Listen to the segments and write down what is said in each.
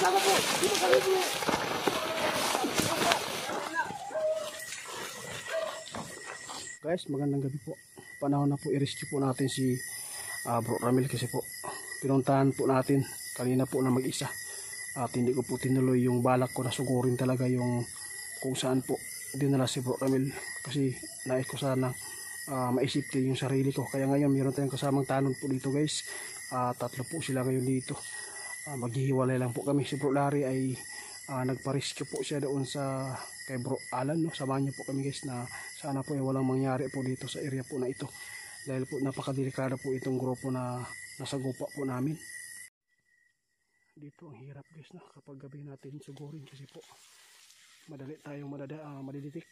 Guys, magandang gabi po. Panahon na po i-rescue po natin si Bro Ramil kasi po pinuntahan po natin kanina po na mag-isa. At hindi ko po tinuloy yung balak ko na sugurin talaga yung kung saan po dinala si Bro Ramil kasi nais ko sana maisip ko yung sarili ko. Kaya ngayon meron tayong kasamang tanod po dito guys. Tatlo po sila ngayon dito. Maghihiwalay lang po kami. Si Bro Larry ay nagpa-rescue po siya doon sa kay Bro Alan, no? Samahan niyo po kami guys na sana po ay walang mangyari po dito sa area po na ito dahil po napakadelikado po itong grupo na nasa gupa po namin. Dito ang hirap guys na kapag gabi natin sugurin kasi po madali tayong madiditik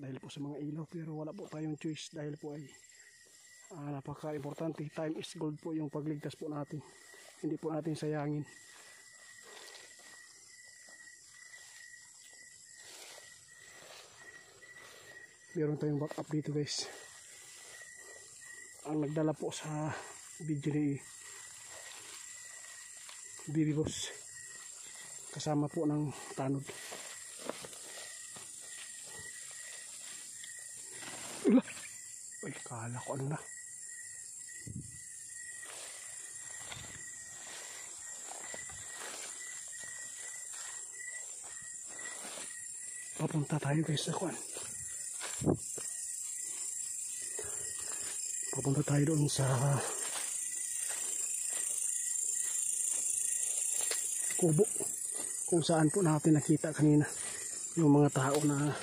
dahil po sa mga ilaw, pero wala po tayong choice dahil po ay napaka importante. Time is gold po yung pagligtas po natin, hindi po natin sayangin. Meron tayong backup dito guys. Ang nagdala po sa video ni Bibi Boss kasama po ng tanod. Ay, kala ko ano na. Papunta tayo guys sa kuan. Papunta tayo doon sa kubo kung saan po natin nakita kanina yung mga tao na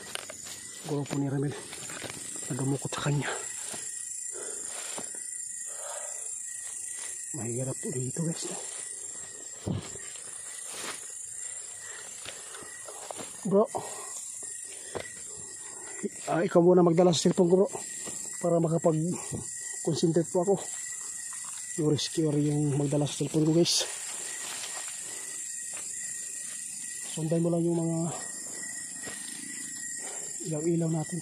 grupo ni Ramil na dumukot sa kanya. Mahirap po dito guys, no? Bro, ikaw muna magdala sa cellphone ko bro para makapag-concentrate po ako. Yung rescuer yung magdala sa cellphone ko guys. Sundan mo lang yung mga ilaw-ilaw natin.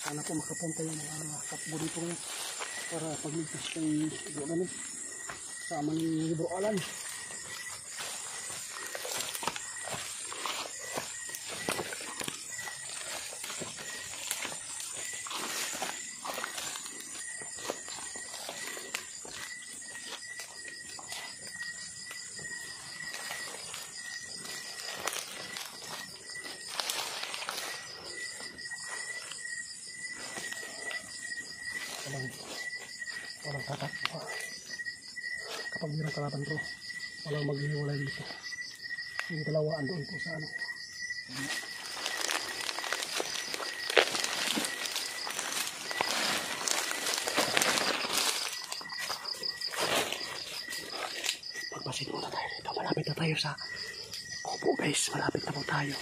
Sana po makapunta yung mga kapgo dito ngayon para pagligtas kay Bro namin kasama ni Bro Alan. Walang tatakbo kapag mayroong kalaban ko, walang maghihiwalay dito. Yung dalawa andoon po sa ano. Magpasit muna tayo dito, malapit na tayo sa kubo guys, malapit na po tayo.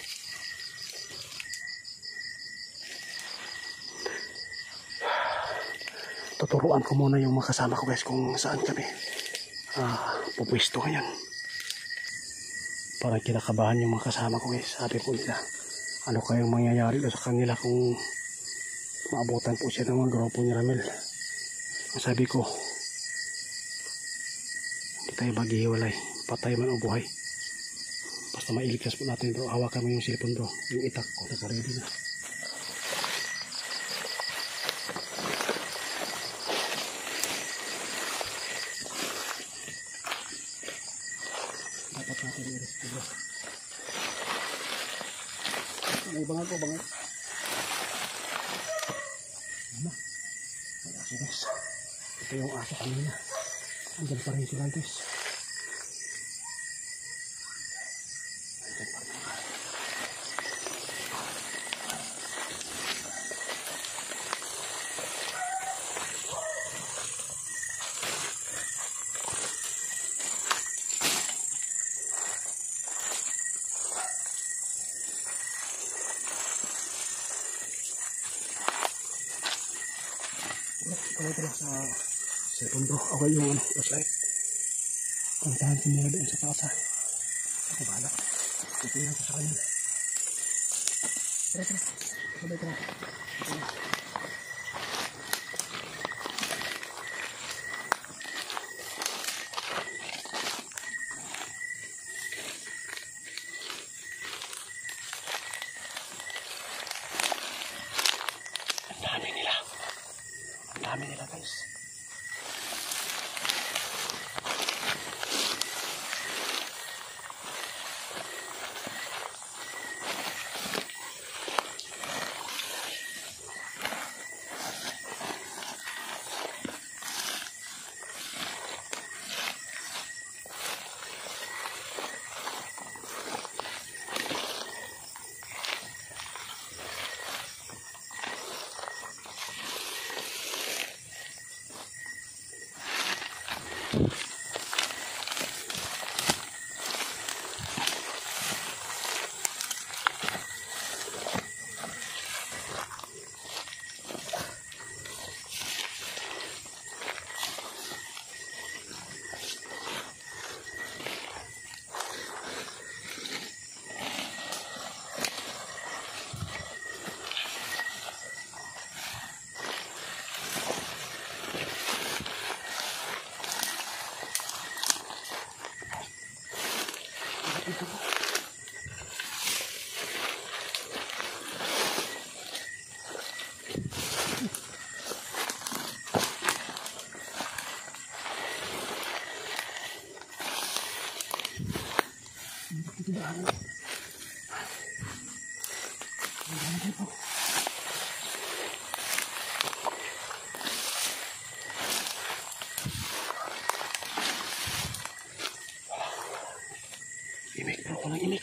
Tuturuan ko muna yung mga kasama ko guys kung saan kami pupwesto ngayon. Parang kinakabahan yung mga kasama ko guys. Sabi po nila, ano kayong mangyayari sa kanila kung maabutan po siya ng mga grupo ni Ramil. Sabi ko, hindi tayo maghihiwalay, patay man o buhay. Basta mailigtas po natin bro. Hawakan mo yung cellphone bro, yung itak ko naka-ready na. Dapat natin i-rescue bro. May bangal ko, bangal. Ano? May aso guys. Ito yung aso kanina. Andyan pa rin sila guys. Andyan pa rin. Ito lang sa cellphone bro. Okay yung ano, flashlight. Puntahan ko nila doon sa taas ha. Ako bahala. Titingnan ko sa kanila. Tara, tara. Sabay, tara. dami nila guys. Imik bro, walang imik.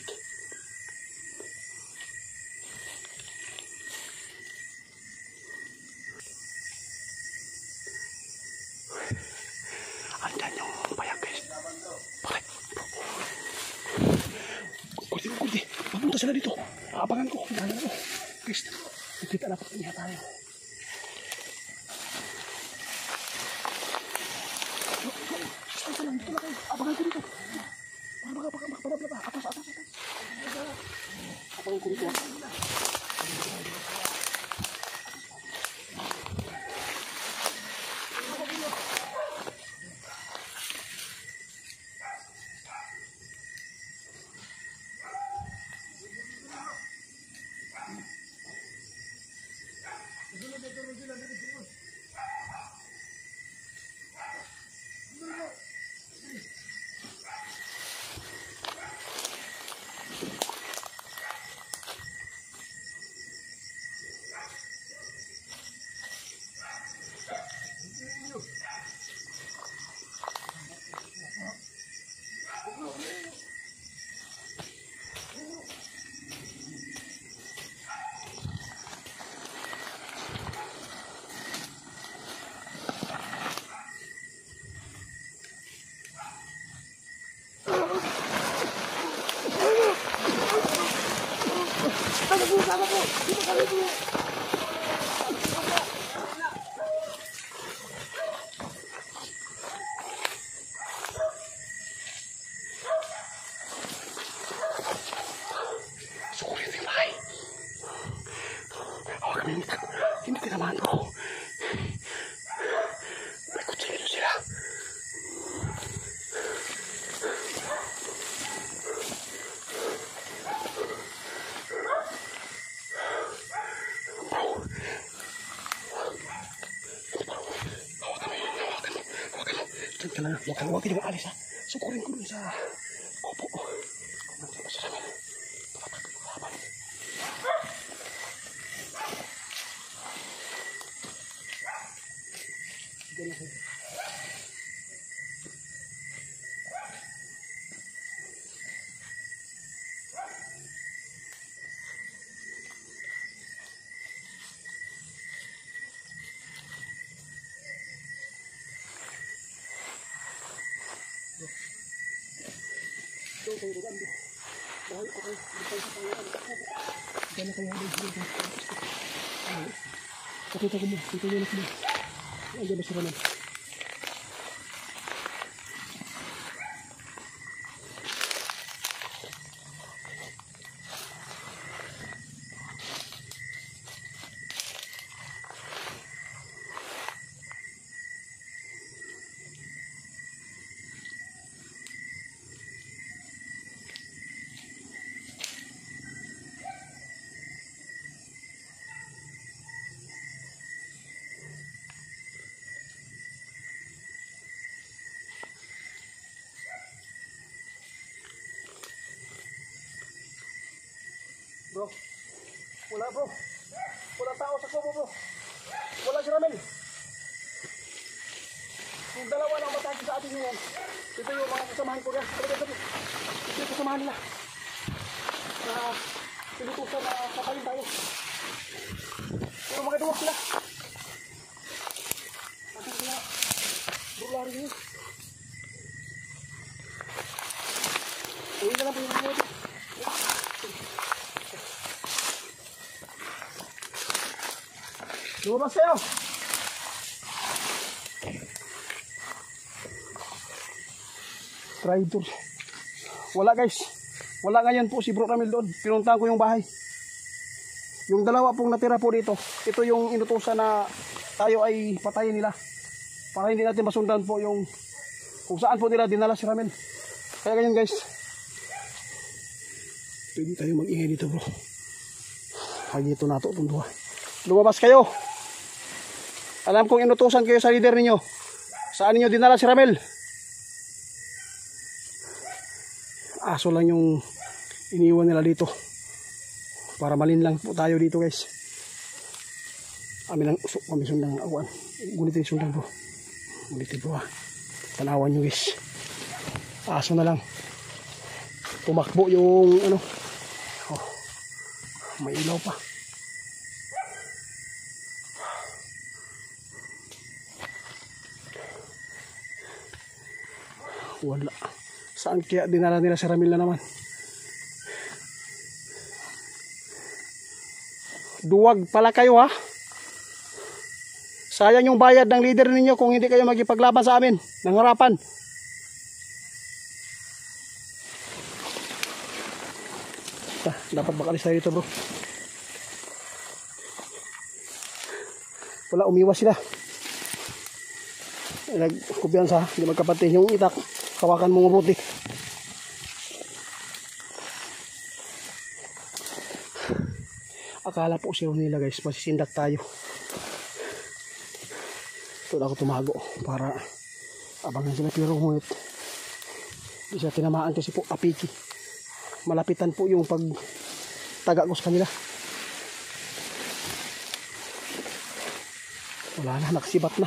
Andyan yung payak guys. Bakit bro? Kurti. Papunta sila dito. Aabangan ko. Guys, nakita dapat niya tayo. Dito lang kayo. Abangan ko dito. Atas. Abangan ko dito. Hindi tinamaan bro. May kutsilyo sila. Bro. Hawakan mo. Diyan ka na. Huwag ka alis ha. Sukurin ko dun sa kopo. Nandiyan pa siya namin. Tumatagod yung laban. Pakita ko mo na sila. Ayan ba sila na? Bro. Wala bro. Wala tao sa kubo bro. Wala si Ramil. Yung dalawa lang matagi sa atin ngayon. Ito yung mga kasamahan ko guys. Ito yung kasamahan nila. Na pinutusan na patayin tayo. Pero mga duwag sila. Atin sila. Bro lari nyo. Uwi na lang po yung mga ito. Lumabas kayo! Traitor. Wala guys. Wala ngayon po si Bro Ramil doon. Pinuntahan ko yung bahay. Yung dalawa pong natira po dito. Ito yung inutusan na tayo ay patayin nila. Para hindi natin masundan po yung kung saan po nila dinala si Ramil. Kaya ganyan guys. Pwede tayo mag-ingay dito bro. Hagito na ito itong duha. Lumabas kayo. Alam kong inutusan kayo sa leader ninyo. Saan ninyo dinala si Ramil? Aso lang yung iniwan nila dito. Para malin lang po tayo dito guys. Kami sundang awan. Gunitin sundang bro. Gunitin bro ha. Tanawan nyo guys. Aso na lang. Tumakbo yung ano. Oh, may ilaw pa. Wala. Saan kaya dinala nila si Ramil na naman? Duwag pala kayo ha. Sayang yung bayad ng leader ninyo kung hindi kayo magipaglaban sa amin ng harapan. Dapat makalis tayo dito bro. Wala, umiwas sila. Nagkubiyansa, hindi magkapatid yung itak. Kawakan mong ruti. Akala po siya nila guys, masisindak tayo. Ito ako tumago para abangan sila, pero ngunit hindi siya tinamaan kasi po apiki. Malapitan po yung pagtaga ko sa kanila. Wala na, naksibat na.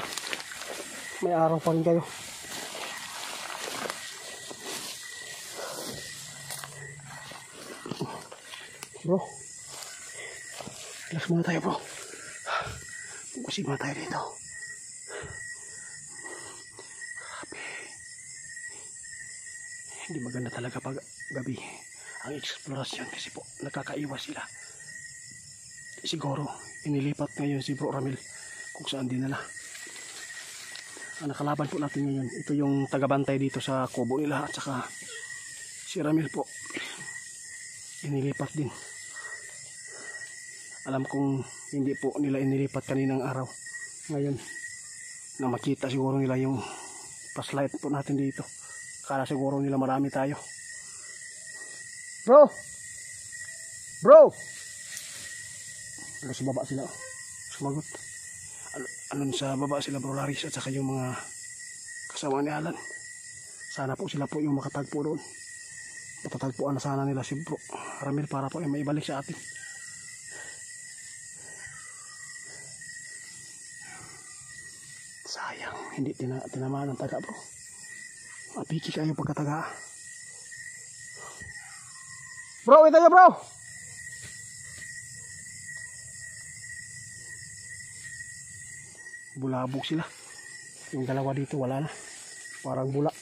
May araw pa rin kayo. Bro, relax muna tayo bro. Bukusin muna tayo dito. Grabe. Hindi maganda talaga pag gabi ang eksplorasyon kasi po nakakaiwas sila. Siguro inilipat ngayon si Bro Ramil kung saan dinala. Ang nakalaban po natin ngayon, ito yung tagabantay dito sa kubo nila at saka si Ramil po inilipat din. Alam kong hindi po nila inilipat kaninang araw. Ngayon na makita siguro nila yung flashlight po natin dito. Kala siguro nila marami tayo. Bro! Bro! Sa baba sila. Sumagot. Ano sa baba sila Bro Laris at saka yung mga kasama ni Alan. Sana po sila po yung makatagpo doon. Matatagpuan na sana nila si Bro Ramil para po ay maibalik sa atin. Sayang, hindi tinamaan ng taga bro. Mapiki kayo pagkataga. Bro, ito nyo bro! Bulabog sila. Yung dalawa dito wala na. Parang bula.